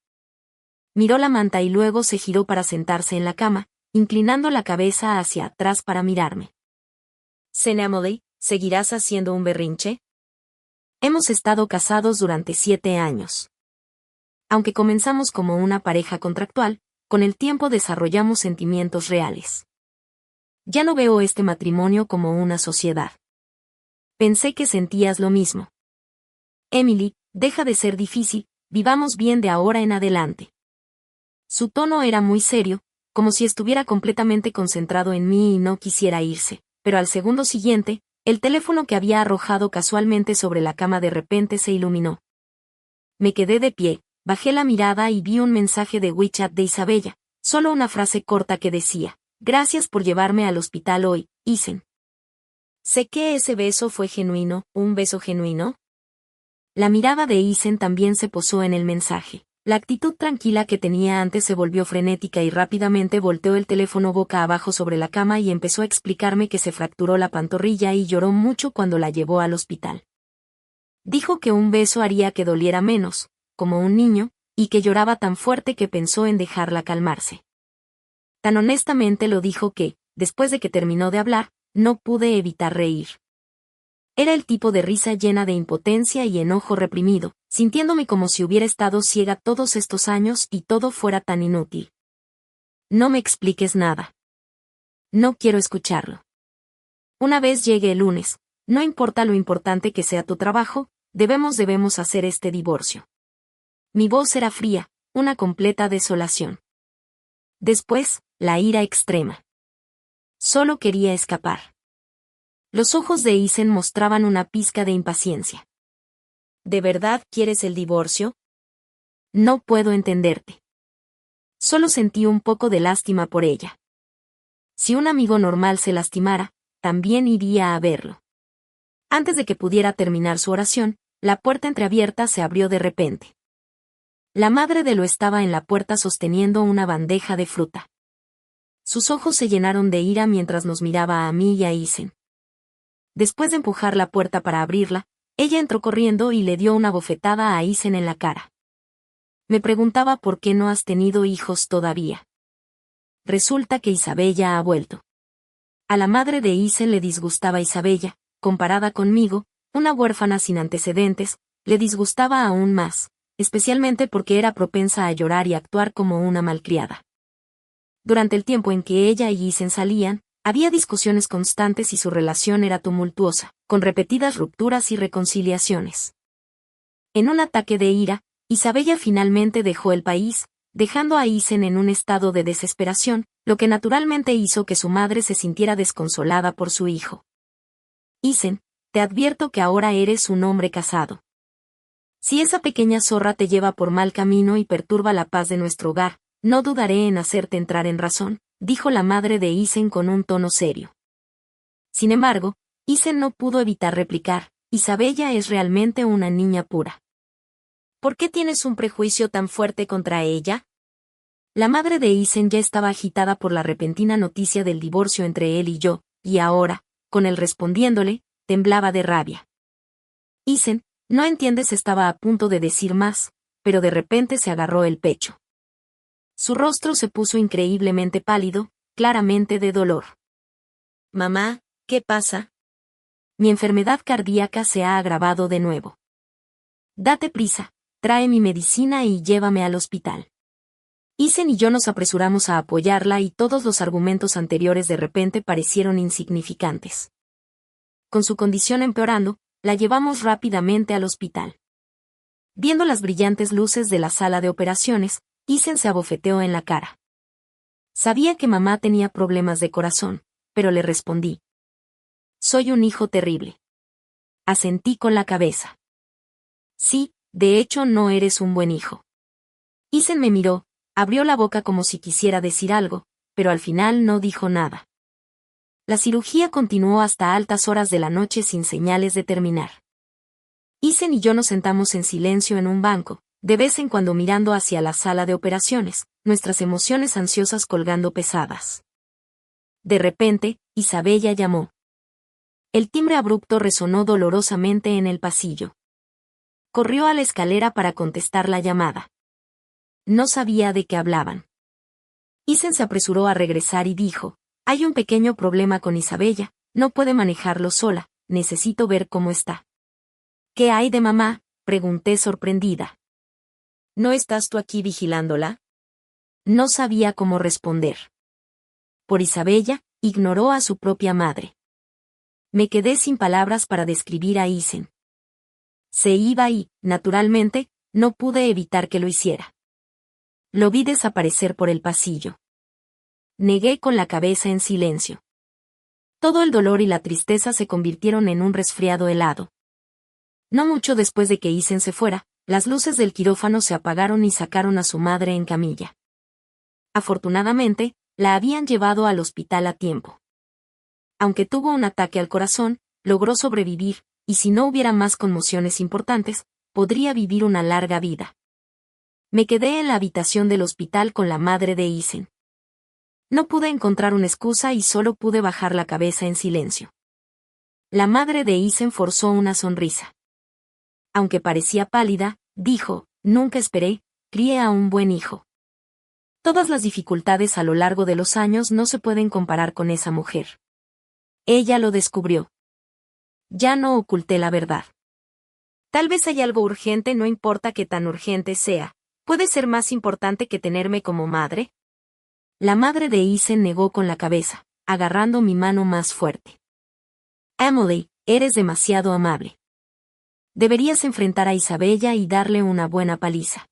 [SPEAKER 1] Miró la manta y luego se giró para sentarse en la cama, inclinando la cabeza hacia atrás para mirarme. Emily, ¿seguirás haciendo un berrinche? Hemos estado casados durante 7 años. Aunque comenzamos como una pareja contractual, con el tiempo desarrollamos sentimientos reales. Ya no veo este matrimonio como una sociedad. Pensé que sentías lo mismo. Emily, deja de ser difícil, vivamos bien de ahora en adelante. Su tono era muy serio, como si estuviera completamente concentrado en mí y no quisiera irse, pero al segundo siguiente, el teléfono que había arrojado casualmente sobre la cama de repente se iluminó. Me quedé de pie, bajé la mirada y vi un mensaje de WeChat de Isabella, solo una frase corta que decía: gracias por llevarme al hospital hoy, Isen. Sé que ese beso fue genuino, ¿un beso genuino? La mirada de Isen también se posó en el mensaje. La actitud tranquila que tenía antes se volvió frenética y rápidamente volteó el teléfono boca abajo sobre la cama y empezó a explicarme que se fracturó la pantorrilla y lloró mucho cuando la llevó al hospital. Dijo que un beso haría que doliera menos, como un niño, y que lloraba tan fuerte que pensó en dejarla calmarse. Tan honestamente lo dijo que, después de que terminó de hablar, no pude evitar reír. Era el tipo de risa llena de impotencia y enojo reprimido, sintiéndome como si hubiera estado ciega todos estos años y todo fuera tan inútil. No me expliques nada. No quiero escucharlo. Una vez llegue el lunes, no importa lo importante que sea tu trabajo, debemos hacer este divorcio. Mi voz era fría, una completa desolación. Después, la ira extrema. Solo quería escapar. Los ojos de Isen mostraban una pizca de impaciencia. ¿De verdad quieres el divorcio? No puedo entenderte. Solo sentí un poco de lástima por ella. Si un amigo normal se lastimara, también iría a verlo. Antes de que pudiera terminar su oración, la puerta entreabierta se abrió de repente. La madre de Lo estaba en la puerta sosteniendo una bandeja de fruta. Sus ojos se llenaron de ira mientras nos miraba a mí y a Isen. Después de empujar la puerta para abrirla, ella entró corriendo y le dio una bofetada a Isen en la cara. Me preguntaba por qué no has tenido hijos todavía. Resulta que Isabella ha vuelto. A la madre de Isen le disgustaba Isabella, comparada conmigo, una huérfana sin antecedentes, le disgustaba aún más, especialmente porque era propensa a llorar y actuar como una malcriada. Durante el tiempo en que ella y Isen salían, había discusiones constantes y su relación era tumultuosa, con repetidas rupturas y reconciliaciones. En un ataque de ira, Isabella finalmente dejó el país, dejando a Isen en un estado de desesperación, lo que naturalmente hizo que su madre se sintiera desconsolada por su hijo. Isen, te advierto que ahora eres un hombre casado. Si esa pequeña zorra te lleva por mal camino y perturba la paz de nuestro hogar, no dudaré en hacerte entrar en razón, dijo la madre de Isen con un tono serio. Sin embargo, Isen no pudo evitar replicar: Isabella es realmente una niña pura. ¿Por qué tienes un prejuicio tan fuerte contra ella? La madre de Isen ya estaba agitada por la repentina noticia del divorcio entre él y yo, y ahora, con él respondiéndole, temblaba de rabia. Isen, no entiendes, estaba a punto de decir más, pero de repente se agarró el pecho. Su rostro se puso increíblemente pálido, claramente de dolor. Mamá, ¿qué pasa? Mi enfermedad cardíaca se ha agravado de nuevo. Date prisa, trae mi medicina y llévame al hospital. Isen y yo nos apresuramos a apoyarla y todos los argumentos anteriores de repente parecieron insignificantes. Con su condición empeorando, la llevamos rápidamente al hospital. Viendo las brillantes luces de la sala de operaciones, Isen se abofeteó en la cara. Sabía que mamá tenía problemas de corazón, pero le respondí: soy un hijo terrible. Asentí con la cabeza. Sí, de hecho no eres un buen hijo. Isen me miró, abrió la boca como si quisiera decir algo, pero al final no dijo nada. La cirugía continuó hasta altas horas de la noche sin señales de terminar. Isen y yo nos sentamos en silencio en un banco, de vez en cuando mirando hacia la sala de operaciones, nuestras emociones ansiosas colgando pesadas. De repente, Isabella llamó. El timbre abrupto resonó dolorosamente en el pasillo. Corrió a la escalera para contestar la llamada. No sabía de qué hablaban. Isen se apresuró a regresar y dijo: hay un pequeño problema con Isabella, no puede manejarlo sola, necesito ver cómo está. ¿Qué hay de mamá?, pregunté sorprendida. ¿No estás tú aquí vigilándola? No sabía cómo responder. Por Isabella, ignoró a su propia madre. Me quedé sin palabras para describir a Isen. Se iba y, naturalmente, no pude evitar que lo hiciera. Lo vi desaparecer por el pasillo. Negué con la cabeza en silencio. Todo el dolor y la tristeza se convirtieron en un resfriado helado. No mucho después de que Isen se fuera, las luces del quirófano se apagaron y sacaron a su madre en camilla. Afortunadamente, la habían llevado al hospital a tiempo. Aunque tuvo un ataque al corazón, logró sobrevivir, y si no hubiera más conmociones importantes, podría vivir una larga vida. Me quedé en la habitación del hospital con la madre de Isen. No pude encontrar una excusa y solo pude bajar la cabeza en silencio. La madre de Isen forzó una sonrisa. Aunque parecía pálida, dijo, nunca esperé, crié a un buen hijo. Todas las dificultades a lo largo de los años no se pueden comparar con esa mujer. Ella lo descubrió. Ya no oculté la verdad. Tal vez hay algo urgente, no importa qué tan urgente sea. ¿Puede ser más importante que tenerme como madre? La madre de Isen negó con la cabeza, agarrando mi mano más fuerte. Emily, eres demasiado amable. Deberías enfrentar a Isabella y darle una buena paliza.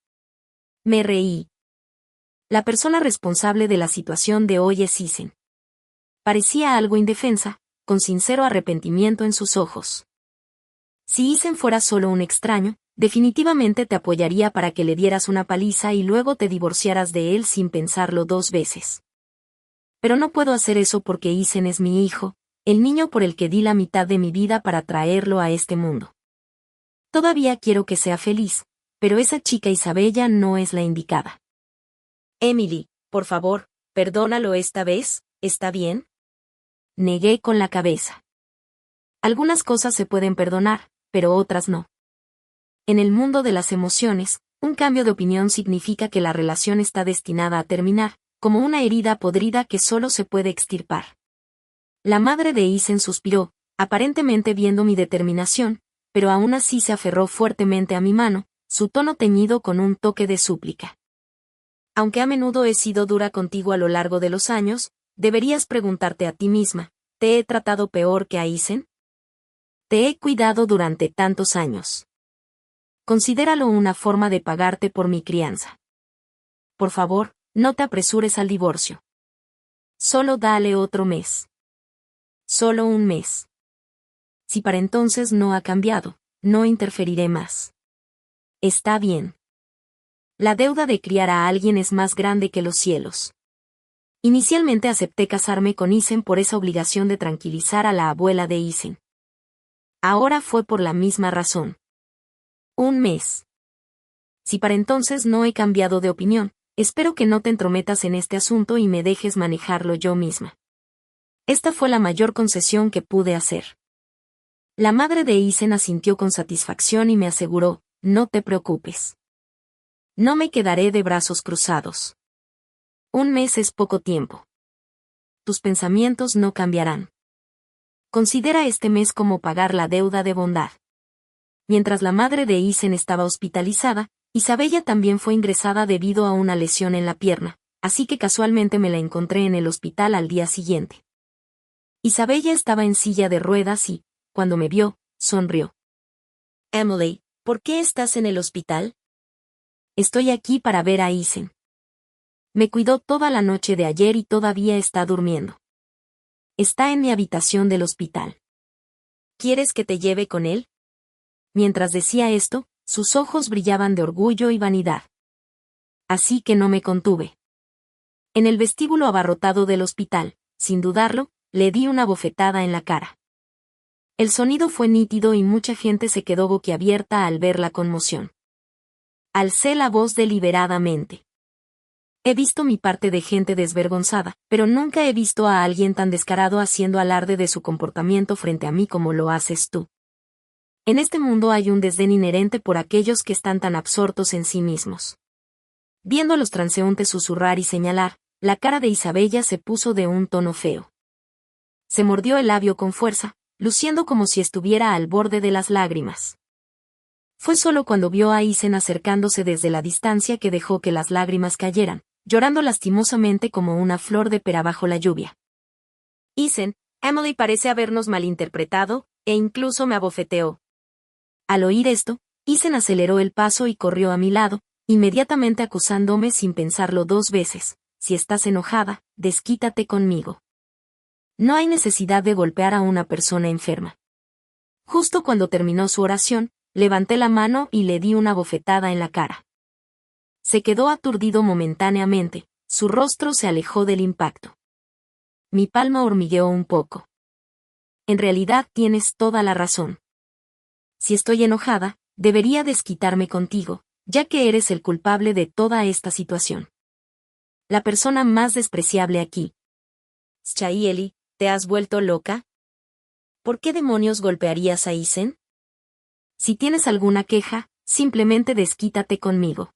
[SPEAKER 1] Me reí. La persona responsable de la situación de hoy es Isen. Parecía algo indefensa, con sincero arrepentimiento en sus ojos. Si Isen fuera solo un extraño, definitivamente te apoyaría para que le dieras una paliza y luego te divorciaras de él sin pensarlo 2 veces. Pero no puedo hacer eso porque Isen es mi hijo, el niño por el que di la mitad de mi vida para traerlo a este mundo. Todavía quiero que sea feliz, pero esa chica Isabella no es la indicada. Emily, por favor, perdónalo esta vez, ¿está bien? Negué con la cabeza. Algunas cosas se pueden perdonar, pero otras no. En el mundo de las emociones, un cambio de opinión significa que la relación está destinada a terminar, como una herida podrida que solo se puede extirpar. La madre de Isen suspiró, aparentemente viendo mi determinación, pero aún así se aferró fuertemente a mi mano, su tono teñido con un toque de súplica. Aunque a menudo he sido dura contigo a lo largo de los años, deberías preguntarte a ti misma, ¿te he tratado peor que a Isen? Te he cuidado durante tantos años. Considéralo una forma de pagarte por mi crianza. Por favor, no te apresures al divorcio. Solo dale otro mes. Solo un mes. Si para entonces no ha cambiado, no interferiré más. Está bien. La deuda de criar a alguien es más grande que los cielos. Inicialmente acepté casarme con Isen por esa obligación de tranquilizar a la abuela de Isen. Ahora fue por la misma razón. Un mes. Si para entonces no he cambiado de opinión, espero que no te entrometas en este asunto y me dejes manejarlo yo misma. Esta fue la mayor concesión que pude hacer. La madre de Isen asintió con satisfacción y me aseguró, no te preocupes. No me quedaré de brazos cruzados. Un mes es poco tiempo. Tus pensamientos no cambiarán. Considera este mes como pagar la deuda de bondad. Mientras la madre de Isen estaba hospitalizada, Isabella también fue ingresada debido a una lesión en la pierna, así que casualmente me la encontré en el hospital al día siguiente. Isabella estaba en silla de ruedas y, cuando me vio, sonrió. Emily, ¿por qué estás en el hospital? Estoy aquí para ver a Isen. Me cuidó toda la noche de ayer y todavía está durmiendo. Está en mi habitación del hospital. ¿Quieres que te lleve con él? Mientras decía esto, sus ojos brillaban de orgullo y vanidad. Así que no me contuve. En el vestíbulo abarrotado del hospital, sin dudarlo, le di una bofetada en la cara. El sonido fue nítido y mucha gente se quedó boquiabierta al ver la conmoción. Alcé la voz deliberadamente. He visto mi parte de gente desvergonzada, pero nunca he visto a alguien tan descarado haciendo alarde de su comportamiento frente a mí como lo haces tú. En este mundo hay un desdén inherente por aquellos que están tan absortos en sí mismos. Viendo a los transeúntes susurrar y señalar, la cara de Isabella se puso de un tono feo. Se mordió el labio con fuerza, luciendo como si estuviera al borde de las lágrimas. Fue solo cuando vio a Isen acercándose desde la distancia que dejó que las lágrimas cayeran, llorando lastimosamente como una flor de pera bajo la lluvia. Isen, Emily parece habernos malinterpretado, e incluso me abofeteó. Al oír esto, Isen aceleró el paso y corrió a mi lado, inmediatamente acusándome sin pensarlo 2 veces. Si estás enojada, desquítate conmigo. No hay necesidad de golpear a una persona enferma. Justo cuando terminó su oración, levanté la mano y le di una bofetada en la cara. Se quedó aturdido momentáneamente, su rostro se alejó del impacto. Mi palma hormigueó un poco. En realidad tienes toda la razón. Si estoy enojada, debería desquitarme contigo, ya que eres el culpable de toda esta situación. La persona más despreciable aquí. Shaeli, ¿te has vuelto loca? ¿Por qué demonios golpearías a Isen? Si tienes alguna queja, simplemente desquítate conmigo.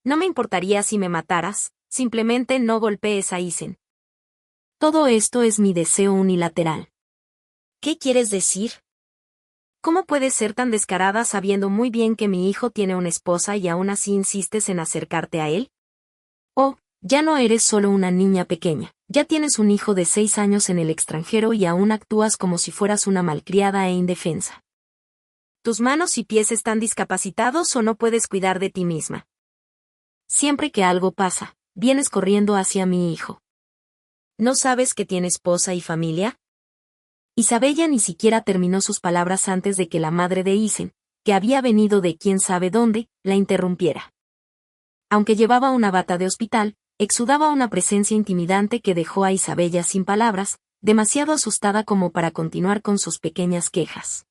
[SPEAKER 1] No me importaría si me mataras, simplemente no golpees a Isen. Todo esto es mi deseo unilateral. ¿Qué quieres decir? ¿Cómo puedes ser tan descarada sabiendo muy bien que mi hijo tiene una esposa y aún así insistes en acercarte a él? Oh, ya no eres solo una niña pequeña, ya tienes un hijo de 6 años en el extranjero y aún actúas como si fueras una malcriada e indefensa. ¿Tus manos y pies están discapacitados o no puedes cuidar de ti misma? Siempre que algo pasa, vienes corriendo hacia mi hijo. ¿No sabes que tiene esposa y familia? Isabella ni siquiera terminó sus palabras antes de que la madre de Isen, que había venido de quién sabe dónde, la interrumpiera. Aunque llevaba una bata de hospital, exudaba una presencia intimidante que dejó a Isabella sin palabras, demasiado asustada como para continuar con sus pequeñas quejas.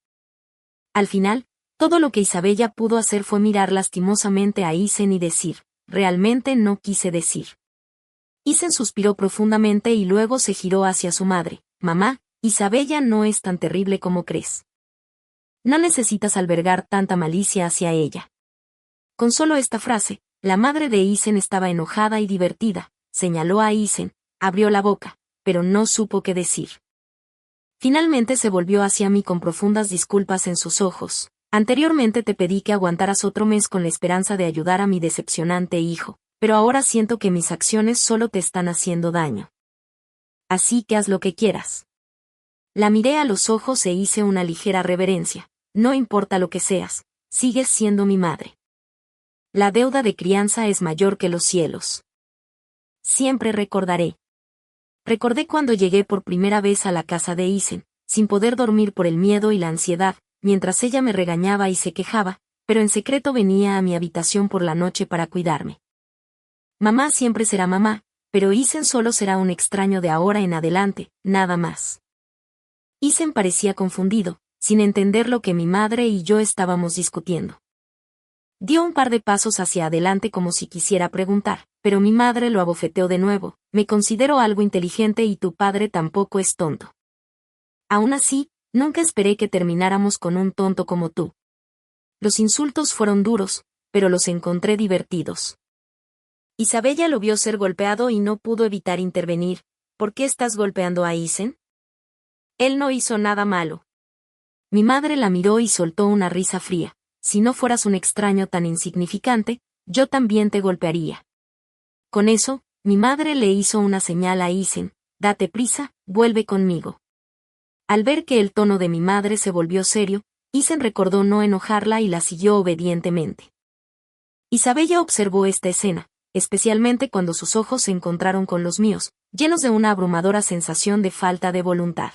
[SPEAKER 1] Al final, todo lo que Isabella pudo hacer fue mirar lastimosamente a Isen y decir, realmente no quise decir. Isen suspiró profundamente y luego se giró hacia su madre. Mamá, Isabella no es tan terrible como crees. No necesitas albergar tanta malicia hacia ella. Con solo esta frase, la madre de Isen estaba enojada y divertida, señaló a Isen, abrió la boca, pero no supo qué decir. Finalmente se volvió hacia mí con profundas disculpas en sus ojos. Anteriormente te pedí que aguantaras otro mes con la esperanza de ayudar a mi decepcionante hijo, pero ahora siento que mis acciones solo te están haciendo daño. Así que haz lo que quieras. La miré a los ojos e hice una ligera reverencia. No importa lo que seas, sigues siendo mi madre. La deuda de crianza es mayor que los cielos. Siempre recordaré. Recordé cuando llegué por primera vez a la casa de Isen, sin poder dormir por el miedo y la ansiedad, mientras ella me regañaba y se quejaba, pero en secreto venía a mi habitación por la noche para cuidarme. Mamá siempre será mamá, pero Isen solo será un extraño de ahora en adelante, nada más. Isen parecía confundido, sin entender lo que mi madre y yo estábamos discutiendo. Dio un par de pasos hacia adelante como si quisiera preguntar, pero mi madre lo abofeteó de nuevo. Me considero algo inteligente y tu padre tampoco es tonto. Aún así, nunca esperé que termináramos con un tonto como tú. Los insultos fueron duros, pero los encontré divertidos. Isabella lo vio ser golpeado y no pudo evitar intervenir. ¿Por qué estás golpeando a Isen? Él no hizo nada malo. Mi madre la miró y soltó una risa fría. Si no fueras un extraño tan insignificante, yo también te golpearía. Con eso, mi madre le hizo una señal a Isen, date prisa, vuelve conmigo. Al ver que el tono de mi madre se volvió serio, Isen recordó no enojarla y la siguió obedientemente. Isabella observó esta escena, especialmente cuando sus ojos se encontraron con los míos, llenos de una abrumadora sensación de falta de voluntad.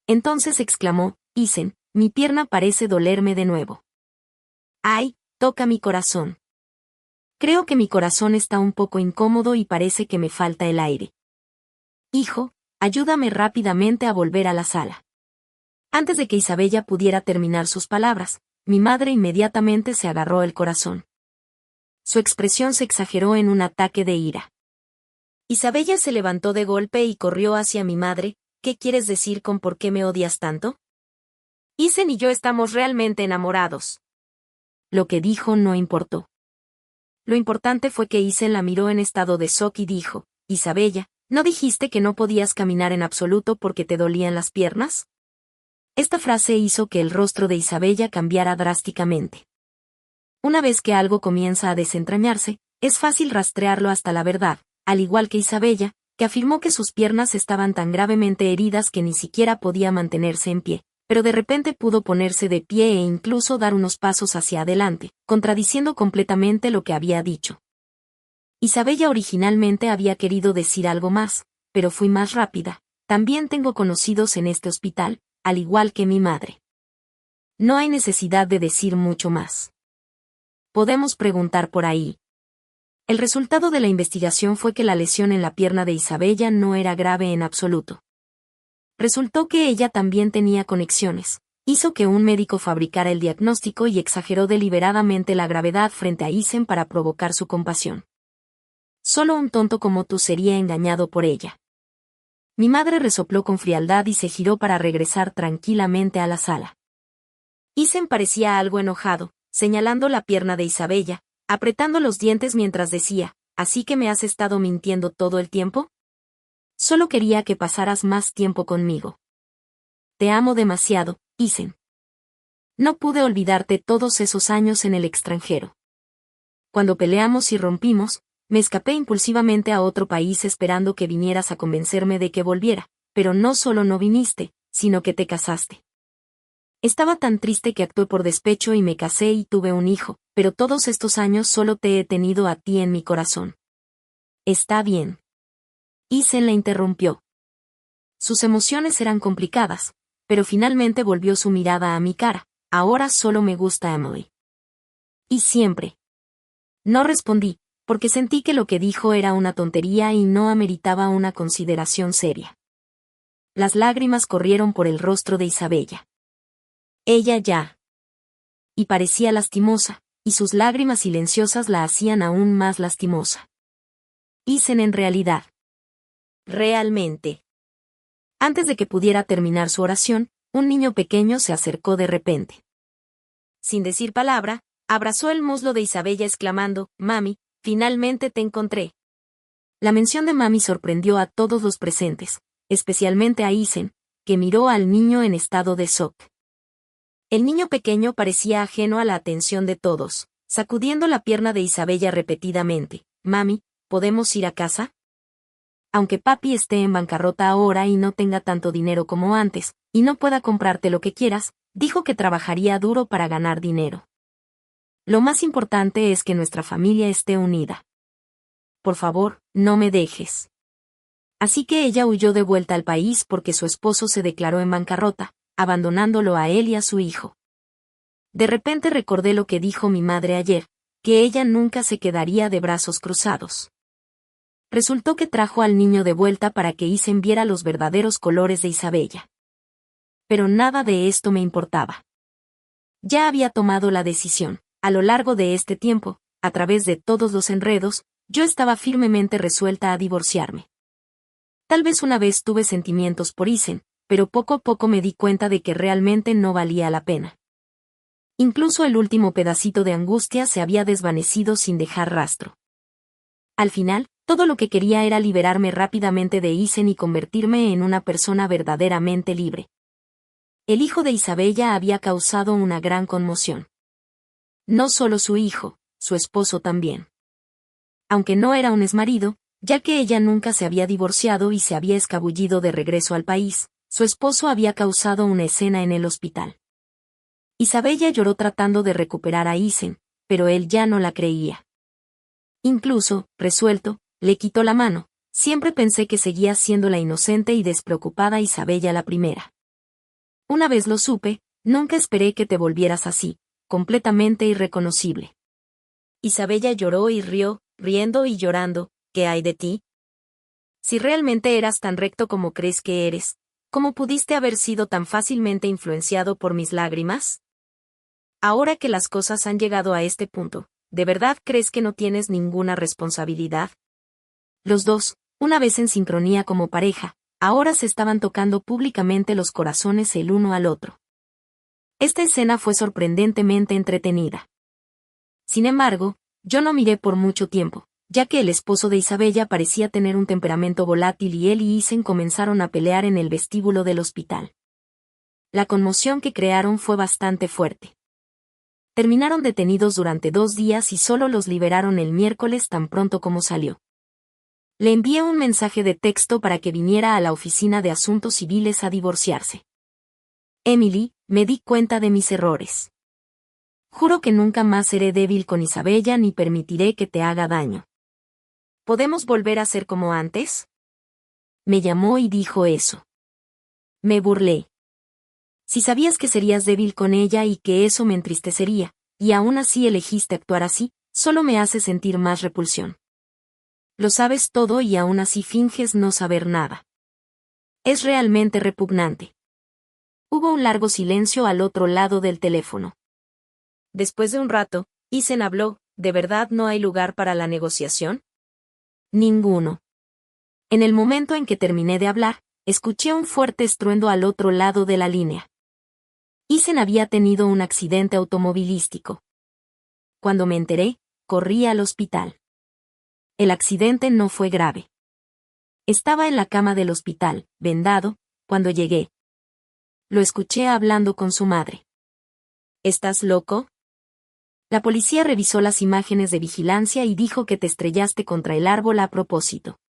[SPEAKER 1] Entonces exclamó, Isen, mi pierna parece dolerme de nuevo. ¡Ay! Toca mi corazón. Creo que mi corazón está un poco incómodo y parece que me falta el aire. Hijo, ayúdame rápidamente a volver a la sala. Antes de que Isabella pudiera terminar sus palabras, mi madre inmediatamente se agarró el corazón. Su expresión se exageró en un ataque de ira. Isabella se levantó de golpe y corrió hacia mi madre. ¿Qué quieres decir con por qué me odias tanto? Isen y yo estamos realmente enamorados. Lo que dijo no importó. Lo importante fue que Isen la miró en estado de shock y dijo, Isabella, ¿no dijiste que no podías caminar en absoluto porque te dolían las piernas? Esta frase hizo que el rostro de Isabella cambiara drásticamente. Una vez que algo comienza a desentrañarse, Es fácil rastrearlo hasta la verdad, al igual que Isabella, que afirmó que sus piernas estaban tan gravemente heridas que ni siquiera podía mantenerse en pie, pero de repente pudo ponerse de pie e incluso dar unos pasos hacia adelante, contradiciendo completamente lo que había dicho. Isabella originalmente había querido decir algo más, pero fui más rápida. También tengo conocidos en este hospital, al igual que mi madre. No hay necesidad de decir mucho más. Podemos preguntar por ahí. El resultado de la investigación fue que la lesión en la pierna de Isabella no era grave en absoluto. Resultó que ella también tenía conexiones. Hizo que un médico fabricara el diagnóstico y exageró deliberadamente la gravedad frente a Isen para provocar su compasión. Solo un tonto como tú sería engañado por ella. Mi madre resopló con frialdad y se giró para regresar tranquilamente a la sala. Isen parecía algo enojado, señalando la pierna de Isabella, apretando los dientes mientras decía, ¿así que me has estado mintiendo todo el tiempo? Solo quería que pasaras más tiempo conmigo. Te amo demasiado, Isen. No pude olvidarte todos esos años en el extranjero. Cuando peleamos y rompimos, me escapé impulsivamente a otro país esperando que vinieras a convencerme de que volviera, pero no solo no viniste, sino que te casaste. Estaba tan triste que actué por despecho y me casé y tuve un hijo, pero todos estos años solo te he tenido a ti en mi corazón. Está bien. Isen la interrumpió. Sus emociones eran complicadas, pero finalmente volvió su mirada a mi cara. Ahora solo me gusta Emily. Y siempre. No respondí, porque sentí que lo que dijo era una tontería y no ameritaba una consideración seria. Las lágrimas corrieron por el rostro de Isabella. Ella ya. Y parecía lastimosa, y sus lágrimas silenciosas la hacían aún más lastimosa. Isen en realidad. Realmente. Antes de que pudiera terminar su oración, un niño pequeño se acercó de repente. Sin decir palabra, abrazó el muslo de Isabella exclamando, «Mami, finalmente te encontré». La mención de mami sorprendió a todos los presentes, especialmente a Isen, que miró al niño en estado de shock. El niño pequeño parecía ajeno a la atención de todos, sacudiendo la pierna de Isabella repetidamente. «Mami, ¿podemos ir a casa?» Aunque papi esté en bancarrota ahora y no tenga tanto dinero como antes, y no pueda comprarte lo que quieras, dijo que trabajaría duro para ganar dinero. Lo más importante es que nuestra familia esté unida. Por favor, no me dejes. Así que ella huyó de vuelta al país porque su esposo se declaró en bancarrota, abandonándolo a él y a su hijo. De repente recordé lo que dijo mi madre ayer, que ella nunca se quedaría de brazos cruzados. Resultó que trajo al niño de vuelta para que Isen viera los verdaderos colores de Isabella. Pero nada de esto me importaba. Ya había tomado la decisión. A lo largo de este tiempo, a través de todos los enredos, yo estaba firmemente resuelta a divorciarme. Tal vez una vez tuve sentimientos por Isen, pero poco a poco me di cuenta de que realmente no valía la pena. Incluso el último pedacito de angustia se había desvanecido sin dejar rastro. Al final, todo lo que quería era liberarme rápidamente de Isen y convertirme en una persona verdaderamente libre. El hijo de Isabella había causado una gran conmoción. No solo su hijo, su esposo también. Aunque no era un exmarido, ya que ella nunca se había divorciado y se había escabullido de regreso al país, su esposo había causado una escena en el hospital. Isabella lloró tratando de recuperar a Isen, pero él ya no la creía. Incluso, resuelto, le quitó la mano. Siempre pensé que seguía siendo la inocente y despreocupada Isabella la primera. Una vez lo supe, nunca esperé que te volvieras así, completamente irreconocible. Isabella lloró y rió, riendo y llorando. ¿Qué hay de ti? Si realmente eras tan recto como crees que eres, ¿cómo pudiste haber sido tan fácilmente influenciado por mis lágrimas? Ahora que las cosas han llegado a este punto, ¿de verdad crees que no tienes ninguna responsabilidad? Los dos, una vez en sincronía como pareja, ahora se estaban tocando públicamente los corazones el uno al otro. Esta escena fue sorprendentemente entretenida. Sin embargo, yo no miré por mucho tiempo, ya que el esposo de Isabella parecía tener un temperamento volátil y él y Isen comenzaron a pelear en el vestíbulo del hospital. La conmoción que crearon fue bastante fuerte. Terminaron detenidos durante 2 días y solo los liberaron el miércoles tan pronto como salió. Le envié un mensaje de texto para que viniera a la oficina de asuntos civiles a divorciarse. Emily, me di cuenta de mis errores. Juro que nunca más seré débil con Isabella ni permitiré que te haga daño. ¿Podemos volver a ser como antes? Me llamó y dijo eso. Me burlé. Si sabías que serías débil con ella y que eso me entristecería, y aún así elegiste actuar así, solo me hace sentir más repulsión. Lo sabes todo y aún así finges no saber nada. Es realmente repugnante. Hubo un largo silencio al otro lado del teléfono. Después de un rato, Isen habló, ¿de verdad no hay lugar para la negociación? Ninguno. En el momento en que terminé de hablar, escuché un fuerte estruendo al otro lado de la línea. Isen había tenido un accidente automovilístico. Cuando me enteré, corrí al hospital. El accidente no fue grave. Estaba en la cama del hospital, vendado, cuando llegué. Lo escuché hablando con su madre. ¿Estás loco? La policía revisó las imágenes de vigilancia y dijo que te estrellaste contra el árbol a propósito.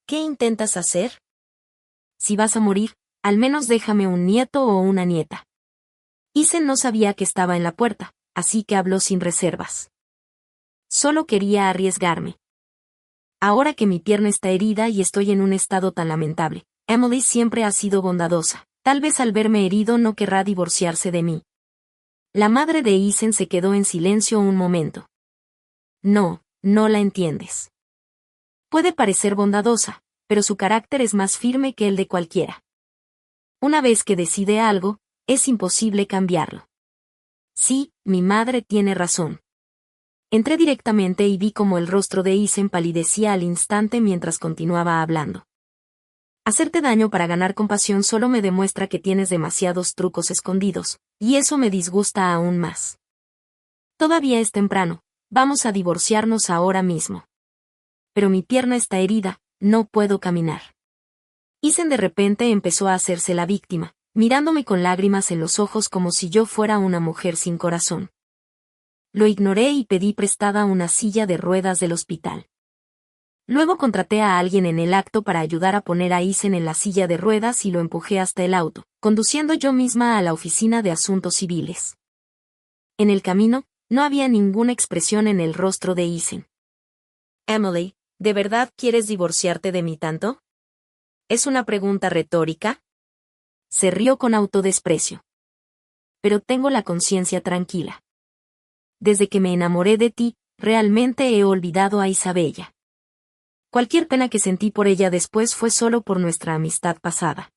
[SPEAKER 1] ¿Qué intentas hacer? Si vas a morir, al menos déjame un nieto o una nieta. Isen no sabía que estaba en la puerta, así que habló sin reservas. Solo quería arriesgarme. Ahora que mi pierna está herida y estoy en un estado tan lamentable, Emily siempre ha sido bondadosa. Tal vez al verme herido no querrá divorciarse de mí. La madre de Isen se quedó en silencio un momento. No, no la entiendes. Puede parecer bondadosa, pero su carácter es más firme que el de cualquiera. Una vez que decide algo, es imposible cambiarlo. Sí, mi madre tiene razón. Entré directamente y vi cómo el rostro de Isen palidecía al instante mientras continuaba hablando. Hacerte daño para ganar compasión solo me demuestra que tienes demasiados trucos escondidos, y eso me disgusta aún más. Todavía es temprano, vamos a divorciarnos ahora mismo. Pero mi pierna está herida, no puedo caminar. Isen de repente empezó a hacerse la víctima, mirándome con lágrimas en los ojos como si yo fuera una mujer sin corazón. Lo ignoré y pedí prestada una silla de ruedas del hospital. Luego contraté a alguien en el acto para ayudar a poner a Isen en la silla de ruedas y lo empujé hasta el auto, conduciendo yo misma a la oficina de asuntos civiles. En el camino, no había ninguna expresión en el rostro de Isen. Emily, ¿de verdad quieres divorciarte de mí tanto? ¿Es una pregunta retórica? Se rió con autodesprecio. Pero tengo la conciencia tranquila. Desde que me enamoré de ti, realmente he olvidado a Isabella. Cualquier pena que sentí por ella después fue solo por nuestra amistad pasada.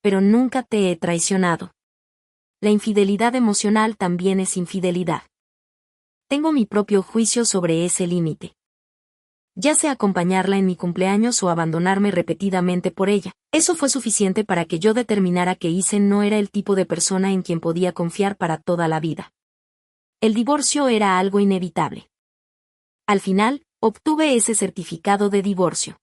[SPEAKER 1] Pero nunca te he traicionado. La infidelidad emocional también es infidelidad. Tengo mi propio juicio sobre ese límite. Ya sea acompañarla en mi cumpleaños o abandonarme repetidamente por ella, eso fue suficiente para que yo determinara que Isen no era el tipo de persona en quien podía confiar para toda la vida. El divorcio era algo inevitable. Al final, obtuve ese certificado de divorcio.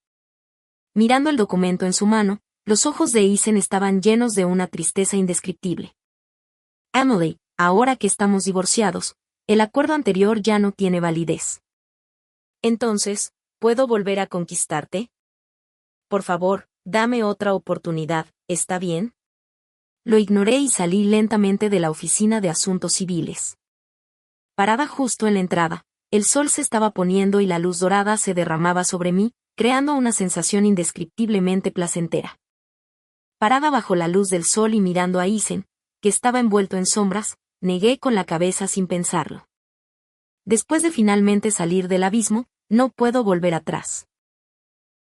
[SPEAKER 1] Mirando el documento en su mano, los ojos de Isen estaban llenos de una tristeza indescriptible. Emily, ahora que estamos divorciados, el acuerdo anterior ya no tiene validez. Entonces, ¿puedo volver a conquistarte? Por favor, dame otra oportunidad, ¿está bien? Lo ignoré y salí lentamente de la oficina de asuntos civiles. Parada justo en la entrada, el sol se estaba poniendo y la luz dorada se derramaba sobre mí, creando una sensación indescriptiblemente placentera. Parada bajo la luz del sol y mirando a Isen, que estaba envuelto en sombras, negué con la cabeza sin pensarlo. Después de finalmente salir del abismo, no puedo volver atrás.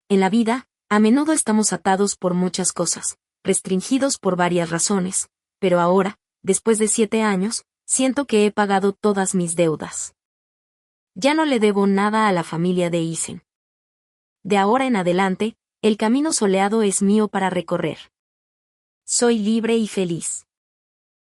[SPEAKER 1] En la vida, a menudo estamos atados por muchas cosas, restringidos por varias razones, pero ahora, después de 7 años, siento que he pagado todas mis deudas. Ya no le debo nada a la familia de Isen. De ahora en adelante, el camino soleado es mío para recorrer. Soy libre y feliz.